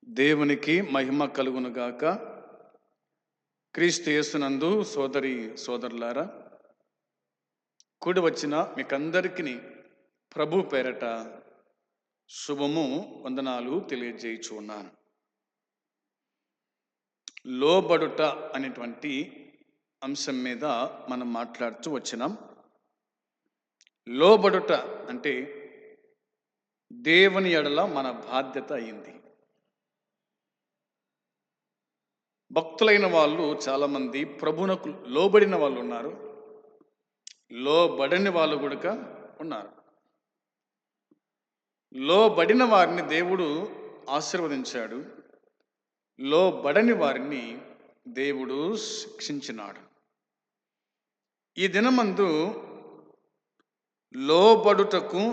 దేవునికి మహిమ కలుగునుగాక. క్రీస్తు యేసునందు సోదరి సోదరులారా, కూడి వచ్చిన మీకందరికీ ప్రభు పేరట శుభము వందనాలు తెలియజేయుచున్నాను. లోబడుట అనేటువంటి అంశం మీద మనం మాట్లాడుతూ వచ్చినాం. లోబడుట అంటే దేవుని ఎడల మన బాధ్యత అయింది. భక్తులైన వాళ్ళు చాలామంది ప్రభువునకు లోబడిన వాళ్ళు ఉన్నారు, లోబడని వాళ్ళు కూడా ఉన్నారు. లోబడిన వారిని దేవుడు ఆశీర్వదించాడు, లోబడని వారిని దేవుడు శిక్షించినాడు. ఈ దినమందు లోబడుటకు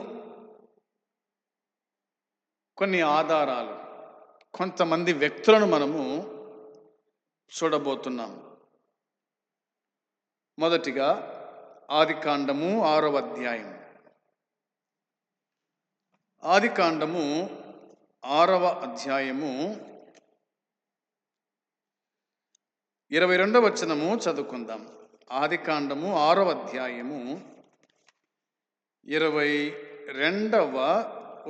కొన్ని ఆధారాలు, కొంతమంది వ్యక్తులను మనము చూడబోతున్నాం. మొదటిగా ఆదికాండము 6వ అధ్యాయం. ఆదికాండము 6వ అధ్యాయము 22వ వచనము చదువుకుందాం. ఆదికాండము 6వ అధ్యాయము 22వ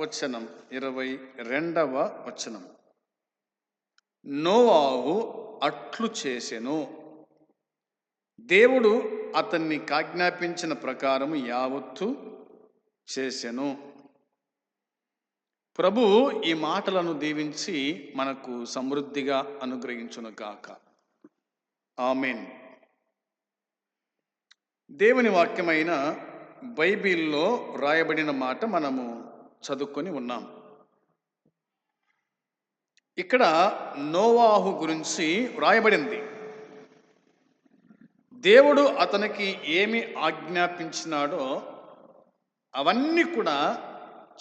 వచనం. 22వ వచనం. నోవాహు అట్లు చేసెను, దేవుడు అతన్ని ఆజ్ఞాపించిన ప్రకారం యావత్తు చేసెను. ప్రభు ఈ మాటలను దీవించి మనకు సమృద్ధిగా అనుగ్రహించునుగాక. ఆమేన్. దేవుని వాక్యమైన బైబిల్లో రాయబడిన మాట మనము చదువుకొని ఉన్నాం. ఇక్కడ నోవాహు గురించి వ్రాయబడింది. దేవుడు అతనికి ఏమి ఆజ్ఞాపించినాడో అవన్నీ కూడా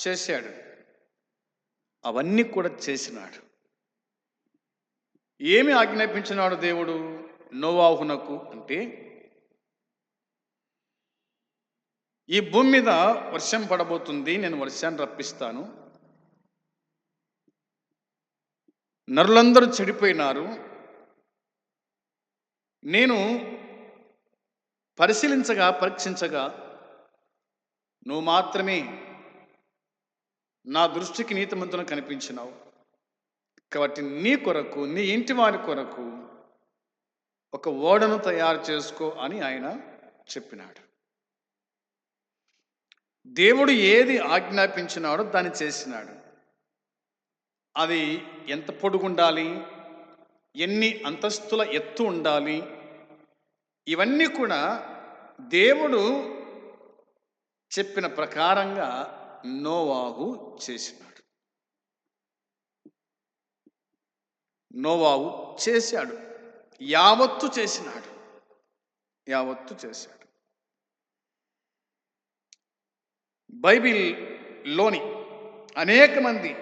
చేశాడు, అవన్నీ కూడా చేసినాడు. ఏమి ఆజ్ఞాపించినాడు దేవుడు నోవాహునకు అంటే, ఈ భూమి మీద వర్షం పడబోతుంది, నేను వర్షాన్ని రప్పిస్తాను, నరులందరూ చెడిపోయినారు, నేను పరీక్షించగా నువ్వు మాత్రమే నా దృష్టికి నీతిమంతులను కనిపించినావు, కాబట్టి నీ కొరకు, నీ ఇంటి వారి కొరకు ఒక ఓడను తయారు చేసుకో అని ఆయన చెప్పినాడు. దేవుడు ఏది ఆజ్ఞాపించినాడో దాన్ని చేసినాడు. అది ఎంత పొడుగుండాలి, ఎన్ని అంతస్తుల ఎత్తు ఉండాలి, ఇవన్నీ కూడా దేవుడు చెప్పిన ప్రకారంగా నోవాహు చేసినాడు. నోవాహు చేశాడు, యావత్తు చేసినాడు, యావత్తు చేశాడు. బైబిల్లోని అనేక మంది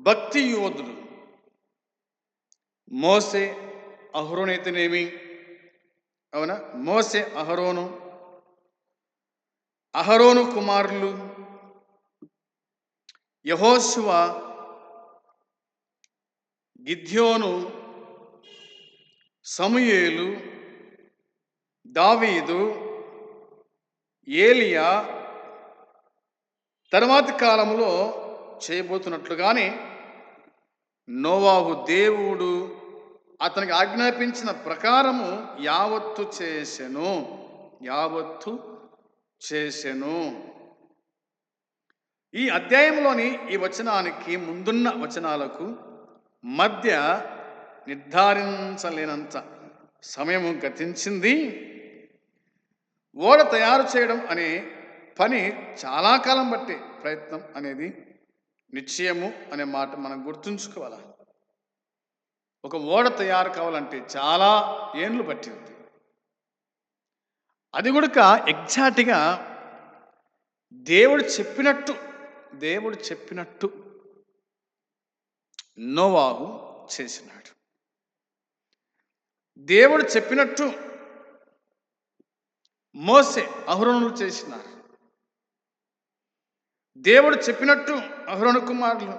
భక్తి యోధులు, మోసే అహరోను అయితేనేమి, అవునా, మోసే అహరోను కుమారులు యెహోషువ, గిద్యోను, సమూయేలు, దావీదు, ఏలియా తర్వాతి కాలంలో చేయబోతున్నట్లుగానే నోవాహు దేవుడు అతనికి ఆజ్ఞాపించిన ప్రకారము యావత్తు చేసెను. ఈ అధ్యాయంలోని ఈ వచనానికి ముందున్న వచనాలకు మధ్య నిర్ధారించలేనంత సమయం గతించింది. ఓడ తయారు చేయడం అనే పని చాలా కాలం బట్టే ప్రయత్నం అనేది నిశ్చయము అనే మాట మనం గుర్తుంచుకోవాలి. ఒక ఓడ తయారు కావాలంటే చాలా ఏండ్లు పట్టింది. అది కూడా ఎగ్జాక్ట్గా దేవుడు చెప్పినట్టు నోవాహు చేసినాడు. దేవుడు చెప్పినట్టు మోసే అహరోనులు చేసినారు. దేవుడు చెప్పినట్టు అహరోను కుమారులు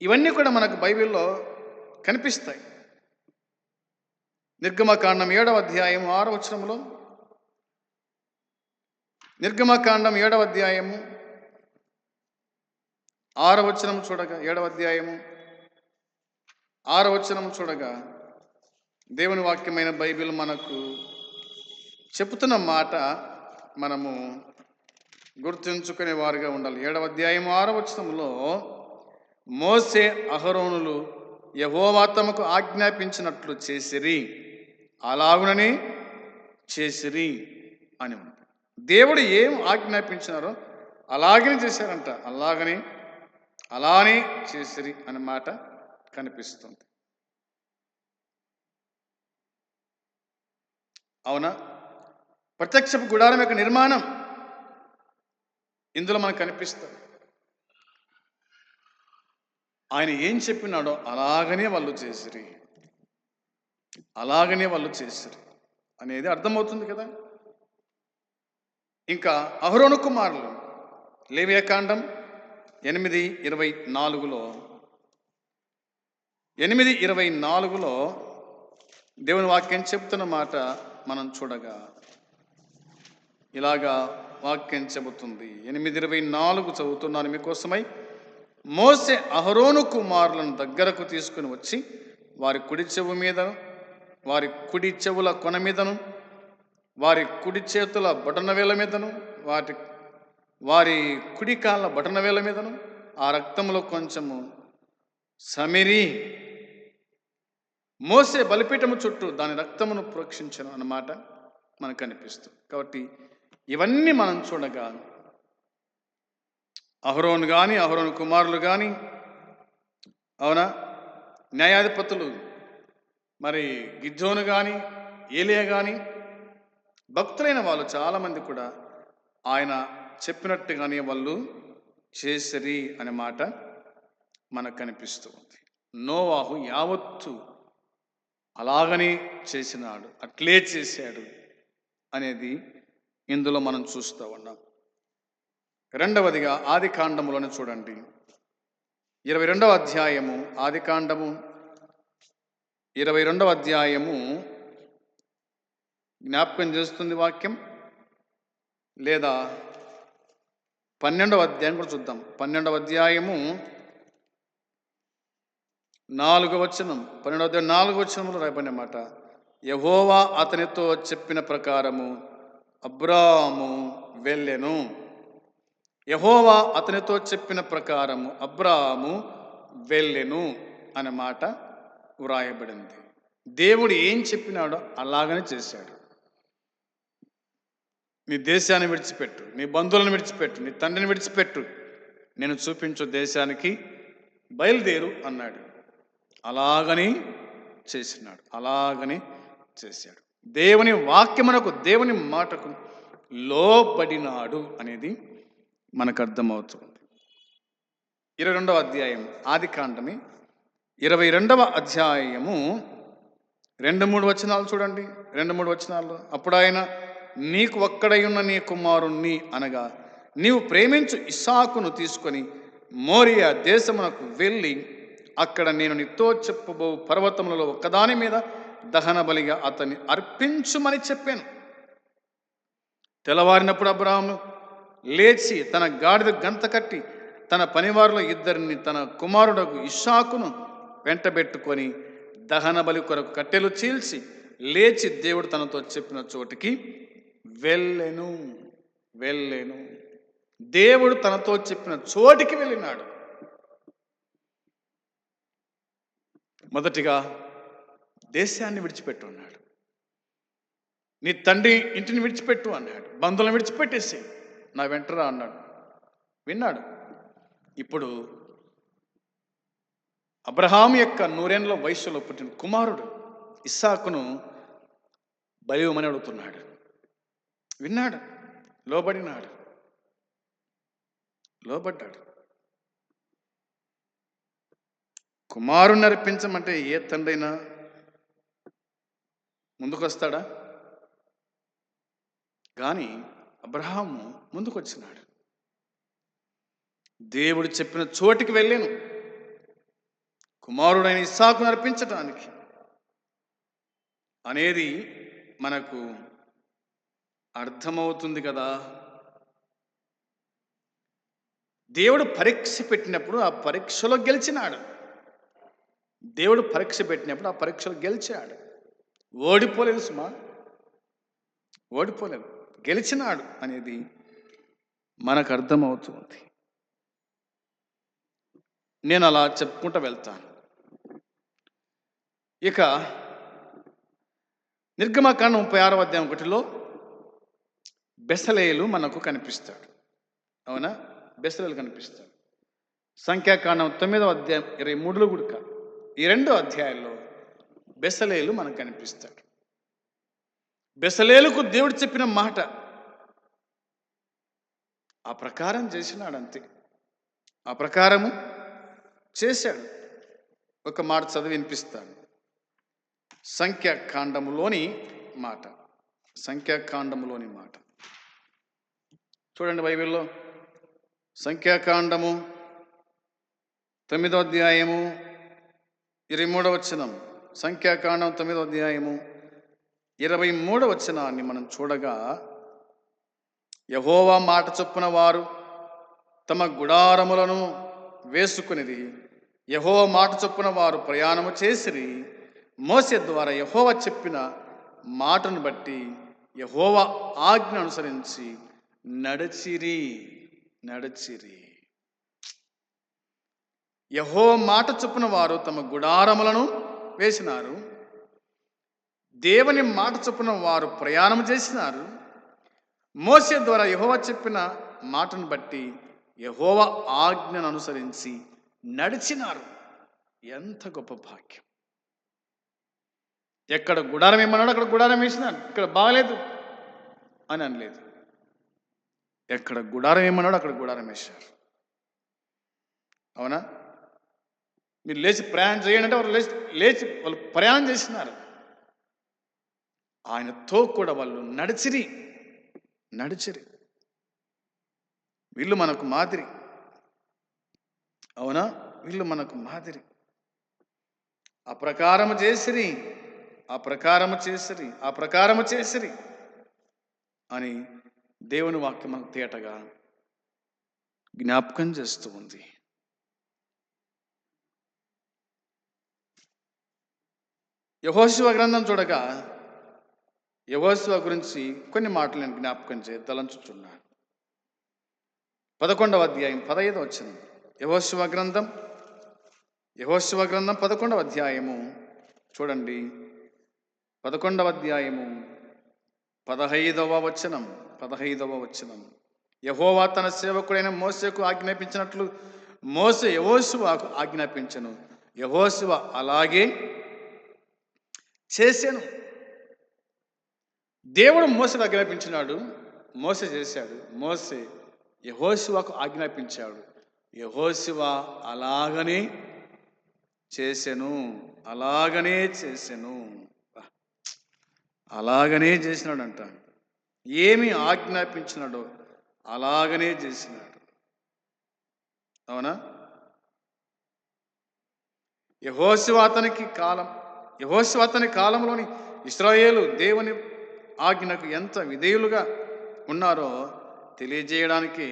ఇవన్నీ కూడా మనకు బైబిల్లో కనిపిస్తాయి. నిర్గమకాండం 7వ అధ్యాయం 6వ వచనంలో, నిర్గమకాండం 7వ అధ్యాయము 6వ వచనం చూడగా, 7వ అధ్యాయము 6వ వచనం చూడగా దేవుని వాక్యమైన బైబిల్ మనకు చెబుతున్న మాట మనము గుర్తుంచుకునే వారుగా ఉండాలి. 7వ అధ్యాయం 6వ వచనంలో, మోసే అహరోనులు యెహోవా తమకు ఆజ్ఞాపించినట్లు చేసిరి, అలాగుననే చేసిరి అని ఉంది. దేవుడు ఏం ఆజ్ఞాపించినారో అలాగనే చేశారంట. అలానే చేసిరి అనే మాట కనిపిస్తుంది. అవునా? ప్రత్యక్షపు గుడారం యొక్క నిర్మాణం ఇందులో మనకు కనిపిస్తుంది. ఆయన ఏం చెప్పినాడో అలాగనే వాళ్ళు చేసిరి అనేది అర్థమవుతుంది కదా. ఇంకా అహరోను కుమారులు, లేవియాకాండం 8:24లో దేవుని వాక్యం చెబుతున్న మాట మనం చూడగా ఇలాగా వాక్యం చెబుతుంది. 8:24 చదువుతున్నాను మీకోసమై. మోసే అహరోను కుమారులను దగ్గరకు తీసుకుని వచ్చి వారి కుడి చెవు మీదను, వారి కుడి చెవుల కొన మీదను, వారి కుడి చేతుల బొటనవేల మీదను, వారి కుడి కాళ్ళ బొటనవేల మీదను ఆ రక్తంలో కొంచెము సమిరి మోసే బలిపీఠము చుట్టూ దాని రక్తమును ప్రోక్షించను అన్నమాట మనకు కనిపిస్తుంది. కాబట్టి ఇవన్నీ మనం చూడగా అహరోను కానీ, అహరోను కుమారులు కానీ, అవునా, న్యాయాధిపతులు మరి గిద్యోను కానీ, ఏలియా కానీ, భక్తులైన వాళ్ళు చాలామంది కూడా ఆయన చెప్పినట్టుగానే వాళ్ళు చేసిరి అనే మాట మనకు కనిపిస్తూ ఉంది. నోవాహు యావత్తు అలాగనే చేసినాడు, అట్లే చేశాడు అనేది ఇందులో మనం చూస్తూ ఉన్నాం. రెండవదిగా ఆది కాండములను చూడండి. 22వ అధ్యాయము, ఆది కాండము 22వ అధ్యాయము జ్ఞాపకం చేస్తుంది వాక్యం. లేదా 12వ అధ్యాయం కూడా చూద్దాం. 12వ అధ్యాయము 4వ వచనం, 12వ అధ్యాయం 4వ వచనంలో రాయబడిన మాట, యెహోవా అతనితో చెప్పిన ప్రకారము అబ్రాము వెళ్ళెను. యెహోవా అతనితో చెప్పిన ప్రకారము అబ్రాము వెళ్ళెను అనే మాట వ్రాయబడింది. దేవుడు ఏం చెప్పినాడో అలాగనే చేశాడు. నీ దేశాన్ని విడిచిపెట్టు, నీ బంధువులను విడిచిపెట్టు, నీ తండ్రిని విడిచిపెట్టు, నేను చూపించు దేశానికి బయలుదేరు అన్నాడు. అలాగని చేశాడు. దేవుని వాక్యమునకు, దేవుని మాటకు లోబడినాడు అనేది మనకు అర్థమవుతుంది. 22వ అధ్యాయం, ఆది కాండమే 22వ అధ్యాయము 2-3 వచనాలు చూడండి. 2-3 వచనాలు. అప్పుడు ఆయన, నీకు ఒక్కడై ఉన్న నీ కుమారుణ్ణి అనగా నీవు ప్రేమించు ఇస్సాకును తీసుకొని మోరియా దేశమునకు వెళ్ళి అక్కడ నేను నీతో చెప్పబో పర్వతములలో ఒక్కదాని మీద దహన బలిగా అతన్ని అర్పించుమని చెప్పాను. తెల్లవారినప్పుడు అబ్రాహాము లేచి తన గాడిద గంత కట్టి తన పనివారిలో 2 తన కుమారుడకు ఇస్సాకును వెంటబెట్టుకొని దహన బలి కొరకు కట్టెలు చీల్చి లేచి దేవుడు తనతో చెప్పిన చోటికి వెళ్ళెను. దేవుడు తనతో చెప్పిన చోటికి వెళ్ళినాడు. మొదటిగా దేశాన్ని విడిచిపెట్టు అన్నాడు. నీ తండ్రి ఇంటిని విడిచిపెట్టు అన్నాడు. బంధువులను విడిచిపెట్టేసి నా వెంటరా అన్నాడు. విన్నాడు. ఇప్పుడు అబ్రహాము యొక్క 100 ఏళ్ల వయసులో పుట్టిన కుమారుడు ఇస్సాకును బలివ్వమని అడుగుతున్నాడు. విన్నాడు, లోబడ్డాడు. కుమారుణ్ణి అర్పించమంటే ఏ తండ్రైనా ముందుకు వస్తాడా? కానీ అబ్రహాము ముందుకు వచ్చినాడు. దేవుడు చెప్పిన చోటికి వెళ్ళాను. కుమారుడైన ఇస్సాకును అర్పించటానికి అనేది మనకు అర్థమవుతుంది కదా. దేవుడు పరీక్ష పెట్టినప్పుడు ఆ పరీక్షలో గెలిచినాడు. దేవుడు పరీక్ష పెట్టినప్పుడు ఆ పరీక్షలో గెలిచాడు. ఓడిపోలేదు సుమా, ఓడిపోలేదు, గెలిచినాడు అనేది మనకు అర్థమవుతుంది. నేను అలా చెప్పుకుంటూ వెళ్తాను. ఇక నిర్గమకాండం 36వ అధ్యాయం 1లో బెసలేలు మనకు కనిపిస్తాడు. అవునా, బెసలేలు కనిపిస్తాడు. సంఖ్యాకాండం 9వ అధ్యాయం 23లో కూడా ఈ 2 అధ్యాయాల్లో బెసలేలు మనకు కనిపిస్తాడు. బెసలేలుకు దేవుడు చెప్పిన మాట ఆ ప్రకారం చేసినాడు, అంతే. ఆ ప్రకారము చేశాడు. ఒక మాట చదివి వినిపిస్తాను. సంఖ్యాకాండములోని మాట చూడండి బైబిల్లో. సంఖ్యాకాండము 9వ అధ్యాయము 23వ వచనం. సంఖ్యాకాండం 9వ అధ్యాయము 23వ వచనాన్ని మనం చూడగా, యెహోవా మాట చొప్పున వారు తమ గుడారములను వేసుకునిది, యెహోవా మాట చొప్పున వారు ప్రయాణము చేసిరి. మోసే ద్వారా యెహోవా చెప్పిన మాటను బట్టి యెహోవా ఆజ్ఞ అనుసరించి నడిచిరి. యెహోవా మాట చొప్పున వారు తమ గుడారములను వేసినారు. దేవుని మాట చొప్పున వారు ప్రయాణం చేసినారు. మోసే ద్వారా యెహోవా చెప్పిన మాటను బట్టి యెహోవా ఆజ్ఞను అనుసరించి నడిచినారు. ఎంత గొప్ప భాగ్యం! ఎక్కడ గుడారం ఏమన్నాడు అక్కడ గుడారం వేసినాడు. ఇక్కడ బాగలేదు అని అనలేదు. ఎక్కడ గుడారం ఏమన్నాడు అక్కడ గుడారం వేశారు. అవునా, మీరు లేచి ప్రయాణం చేయండి అంటే వాళ్ళు లేచి వాళ్ళు ప్రయాణం చేసినారు. ఆయనతో కూడా వాళ్ళు నడిచిరి. వీళ్ళు మనకు మాదిరి. అవునా, వీళ్ళు మనకు మాదిరి. ఆ ప్రకారము చేసిరి అని దేవుని వాక్యం మనకు తేటగా జ్ఞాపకం చేస్తూ ఉంది. యెహోషువ గ్రంథం చూడగా యెహోషువ గురించి కొన్ని మాటలు నేను జ్ఞాపకం తలంచుచున్నాను. 11వ అధ్యాయం 15వ వచనం. యెహోషువ గ్రంథం 11వ అధ్యాయము చూడండి. 11వ అధ్యాయము 15వ వచనం. యెహోవా తన సేవకుడైన మోషేకు ఆజ్ఞాపించినట్లు మోషే యెహోషువకు ఆజ్ఞాపించెను. యెహోషువ అలాగే చేశాను. దేవుడు మోషేకు ఆజ్ఞాపించినాడు, మోషే చేశాడు. మోషే యెహోషువకు ఆజ్ఞాపించాడు, యెహోషువ అలాగనే చేశాను. అలాగనే చేసినాడంట. ఏమి ఆజ్ఞాపించినాడో అలాగనే చేసినాడు. అవునా, యెహోషువ అతని కాలంలోని ఇశ్రాయేలు దేవుని ఆజ్ఞకు ఎంత విధేయులుగా ఉన్నారో తెలియజేయడానికి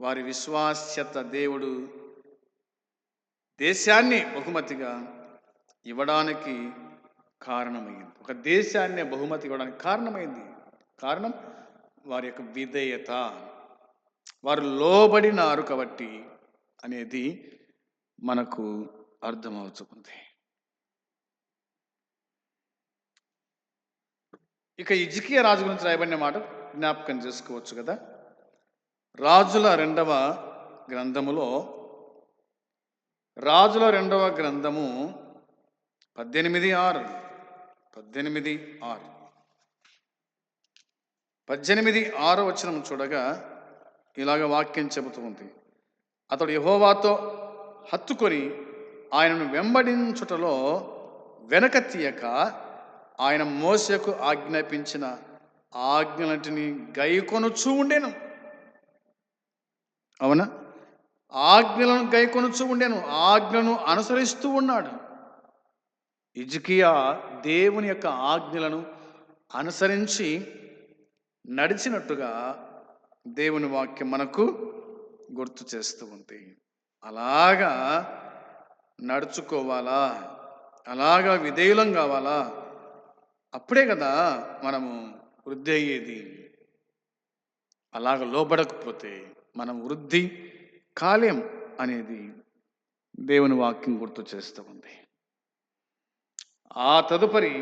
వారి విశ్వాస్యత దేవుడు దేశాన్ని బహుమతిగా ఇవ్వడానికి కారణమైంది. ఒక దేశాన్ని బహుమతి ఇవ్వడానికి కారణం వారి యొక్క విధేయత. వారు లోబడినారు కాబట్టి అనేది మనకు అర్థమవుతుంది. ఇక హిజ్కియా రాజు గురించి రాయబడిన మాట జ్ఞాపకం చేసుకోవచ్చు కదా. రాజుల రెండవ గ్రంథము 18:6 వచనం చూడగా ఇలాగ వాక్యం చెబుతుంది. అతడు యెహోవాతో హత్తుకొని ఆయనను వెంబడించుటలో వెనక తీయక ఆయన మోషేకు ఆజ్ఞాపించిన ఆజ్ఞలన్నిటిని గైకొనుచూ ఉండెను. అవునా, ఆజ్ఞలను గైకొనుచు ఉండెను, ఆజ్ఞలను అనుసరిస్తూ ఉన్నాడు. హిజ్కియా దేవుని యొక్క ఆజ్ఞలను అనుసరించి నడిచినట్టుగా దేవుని వాక్యం మనకు గుర్తు చేస్తూ ఉంది. అలాగా నడుచుకోవాలా, అలాగా విధేయులం కావాలా, అప్పుడే కదా మనము వృద్ధి అయ్యేది. అలాగ లోబడకపోతే మనం వృద్ధి కాలేం అనేది దేవుని వాక్యం గుర్తు చేస్తూ ఉంది. ఆ తదుపరి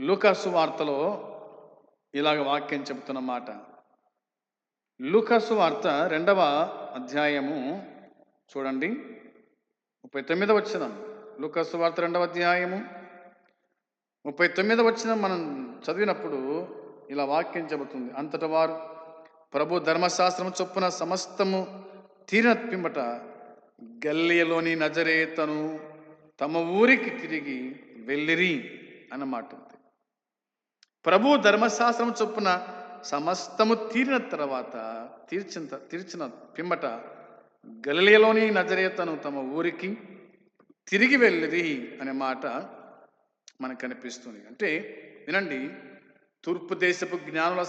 లూకాసు వార్తలో ఇలాగ వాక్యం చెబుతున్న మాట. లూకాసు వార్త 2వ అధ్యాయము చూడండి, 39వ వచనం. లూకాసు వార్త 2వ అధ్యాయము 39వ వచనం మనం చదివినప్పుడు ఇలా వాక్యం చెబుతుంది. అంతట వారు ప్రభు ధర్మశాస్త్రము చొప్పున సమస్తము తీరిన పిమ్మట గల్లియలోని నజరేతను తమ ఊరికి తిరిగి వెళ్ళిరి అన్నమాట ఉంది. ప్రభు ధర్మశాస్త్రం చొప్పున సమస్తము తీరిన తర్వాత తీర్చిన పిమ్మట గలిలయలోని నజరేతను తమ ఊరికి తిరిగి వెళ్ళిరి అనే మాట మనకు కనిపిస్తుంది. అంటే వినండి, తూర్పు దేశపు జ్ఞానుల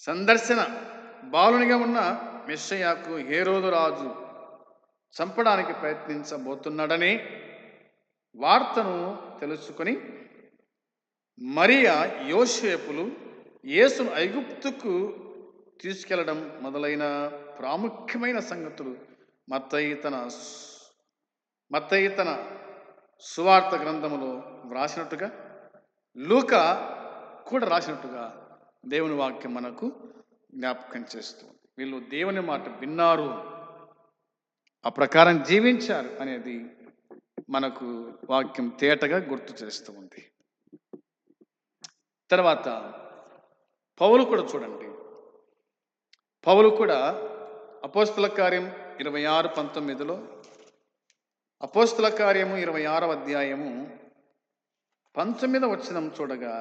సందర్శన బాలునిగా ఉన్న మెస్సయ్యకు హేరోదు రాజు చంపడానికి ప్రయత్నించబోతున్నాడనే వార్తను తెలుసుకొని మరియా యోసేపులు యేసును ఐగుప్తుకు తీసుకెళ్లడం మొదలైన ప్రాముఖ్యమైన సంగతులు మత్తయి తన సువార్త గ్రంథములో వ్రాసినట్టుగా, లూకా కూడా రాసినట్టుగా దేవుని వాక్యం మనకు జ్ఞాపకం చేస్తుంది. వీళ్ళు దేవుని మాట విన్నారు, ఆ ప్రకారం జీవించారు అనేది మనకు వాక్యం తేటగా గుర్తు చేస్తూ ఉంది. తర్వాత పౌలు కూడా చూడండి, పౌలు కూడా అపోస్తల కార్యం 26:19 అపోస్తల కార్యము 26వ అధ్యాయము 19వ వచనం చూడగా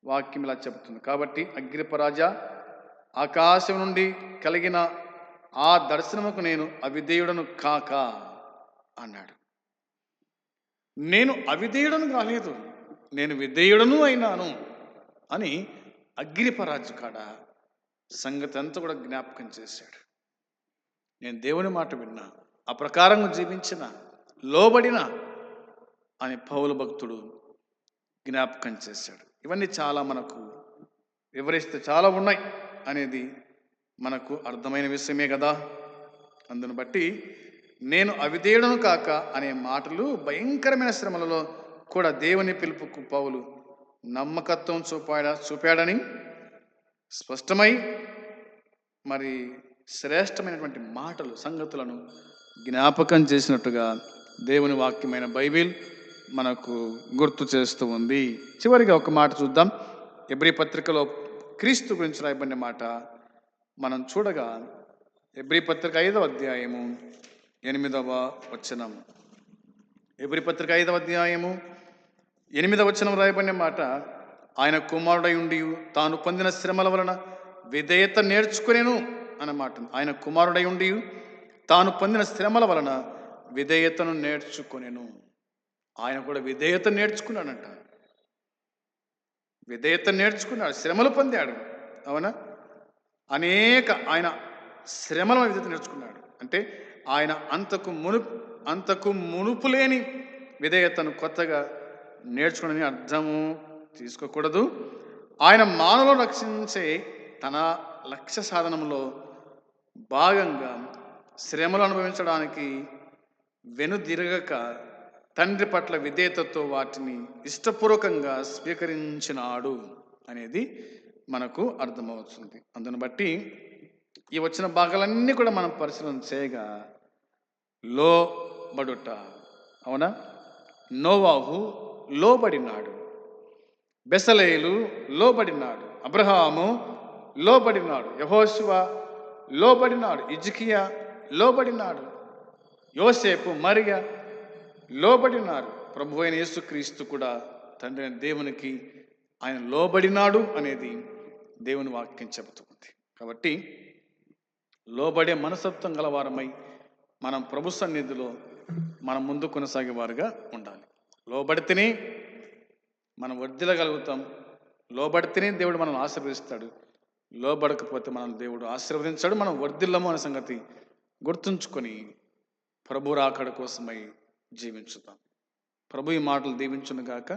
వాక్యం ఇలా చెబుతుంది. కాబట్టి అగ్రిపరాజా, ఆకాశం నుండి కలిగిన ఆ దర్శనముకు నేను అవిధేయుడను కాక అన్నాడు. నేను అవిధేయుడను కాలేదు, నేను విధేయుడను అయినాను అని అగ్రిపరాజు కాడ సంగతి అంతా కూడా జ్ఞాపకం చేశాడు. నేను దేవుని మాట విన్నా, ఆ ప్రకారంగా జీవించిన, లోబడిన అని పౌలు భక్తుడు జ్ఞాపకం చేశాడు. ఇవన్నీ చాలా మనకు వివరిస్తే చాలా ఉన్నాయి అనేది మనకు అర్థమైన విషయమే కదా. అందును బట్టి నేను అవిధేయుడను కాక అనే మాటలు భయంకరమైన శ్రమలలో కూడా దేవుని పిలుపుకు పౌలు నమ్మకత్వం చూపాడని స్పష్టమై మరి శ్రేష్టమైనటువంటి మాటలు, సంగతులను జ్ఞాపకం చేసినట్టుగా దేవుని వాక్యమైన బైబిల్ మనకు గుర్తు చేస్తూ ఉంది. చివరిగా ఒక మాట చూద్దాం. ఎబ్రీ పత్రికలో క్రీస్తు గురించి రాయబడిన మాట మనం చూడగా, ఎబ్రీ పత్రిక 5వ అధ్యాయము 8వ వచనం. ఎబ్రీ పత్రిక 5వ అధ్యాయము 8వ వచనం రాయబడిన మాట, ఆయన కుమారుడై ఉండి తాను పొందిన శ్రమల వలన విధేయత నేర్చుకునేను అన్నమాట. ఆయన కుమారుడై ఉండి తాను పొందిన శ్రమల వలన విధేయతను నేర్చుకునేను. ఆయన కూడా విధేయత నేర్చుకున్నాడంట. విధేయత నేర్చుకున్నాడు, శ్రమలు పొందాడు. అవునా? ఆయన శ్రమల విధేయత నేర్చుకున్నాడు. అంటే ఆయన అంతకు మునుపు లేని విధేయతను కొత్తగా నేర్చుకుని అర్థము తీసుకోకూడదు. ఆయన మానవులను రక్షించే తన లక్ష్య సాధనంలో భాగంగా శ్రమలు అనుభవించడానికి వెనుదిరగక తండ్రి పట్ల విధేయతతో వాటిని ఇష్టపూర్వకంగా స్వీకరించినాడు అనేది మనకు అర్థమవుతుంది. అందును బట్టి ఈ వచ్చిన భాగాలన్నీ కూడా మనం పరిశీలన చేయగా, లోబడుట. అవునా? నోవాహు లోబడినాడు, బెసలేలు లోబడినాడు, అబ్రహాము లోబడినాడు, యెహోషువ లోబడినాడు, హిజ్కియా లోబడినాడు, యోసేపు, మరియా లోబడినారు. ప్రభు అయిన యేసుక్రీస్తు కూడా తండ్రి అయిన దేవునికి ఆయన లోబడినాడు అనేది దేవుని వాక్యం చెబుతుంది. కాబట్టి లోబడే మనస్తత్వం గలవారమై మనం ప్రభు సన్నిధిలో మనం ముందు కొనసాగేవారుగా ఉండాలి. లోబడితేనే మనం వర్ధిల్లగలుగుతాం. లోబడితేనే దేవుడు మనల్ని ఆశీర్వదిస్తాడు. లోబడకపోతే మనం దేవుడు ఆశీర్వదించాడు, మనం వర్ధిల్లము అనే సంగతి గుర్తుంచుకొని ప్రభు రాకడ కోసమై జీవించుతాం. ప్రభు ఈ మాటలు దీవించును గాక.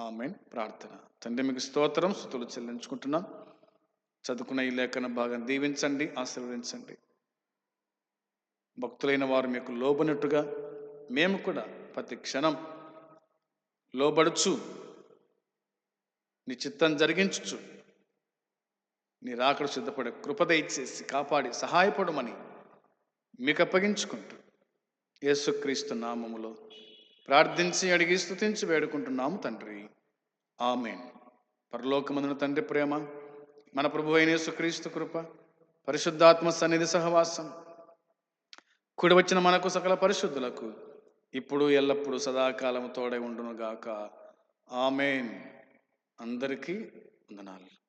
ఆమేన్. ప్రార్థన. తండ్రి, మీకు స్తోత్రం, స్తుతులు చెల్లించుకుంటున్నాం. చదువుకున్న ఈ లేఖన భాగం దీవించండి, ఆశీర్వదించండి. భక్తులైన వారు మీకు లోబడినట్టుగా మేము కూడా ప్రతి క్షణం లోబడుచు నీ చిత్తం జరిగించుచు నీ రాకడ సిద్ధపడే కృప దయచేసి కాపాడి సహాయపడమని మీకు అప్పగించుకుంటూ యేసుక్రీస్తు నామములో ప్రార్థించి అడిగి స్తుతించి వేడుకుంటున్నాము తండ్రి. ఆమేన్. పరలోకమందున తండ్రి ప్రేమ, మన ప్రభు అయిన యేసుక్రీస్తు కృప, పరిశుద్ధాత్మ సన్నిధి సహవాసం కూడి వచ్చిన మనకు సకల పరిశుద్ధులకు ఇప్పుడు ఎల్లప్పుడూ సదాకాలము తోడై ఉండును గాక. ఆమేన్. అందరికీ వందనాలు.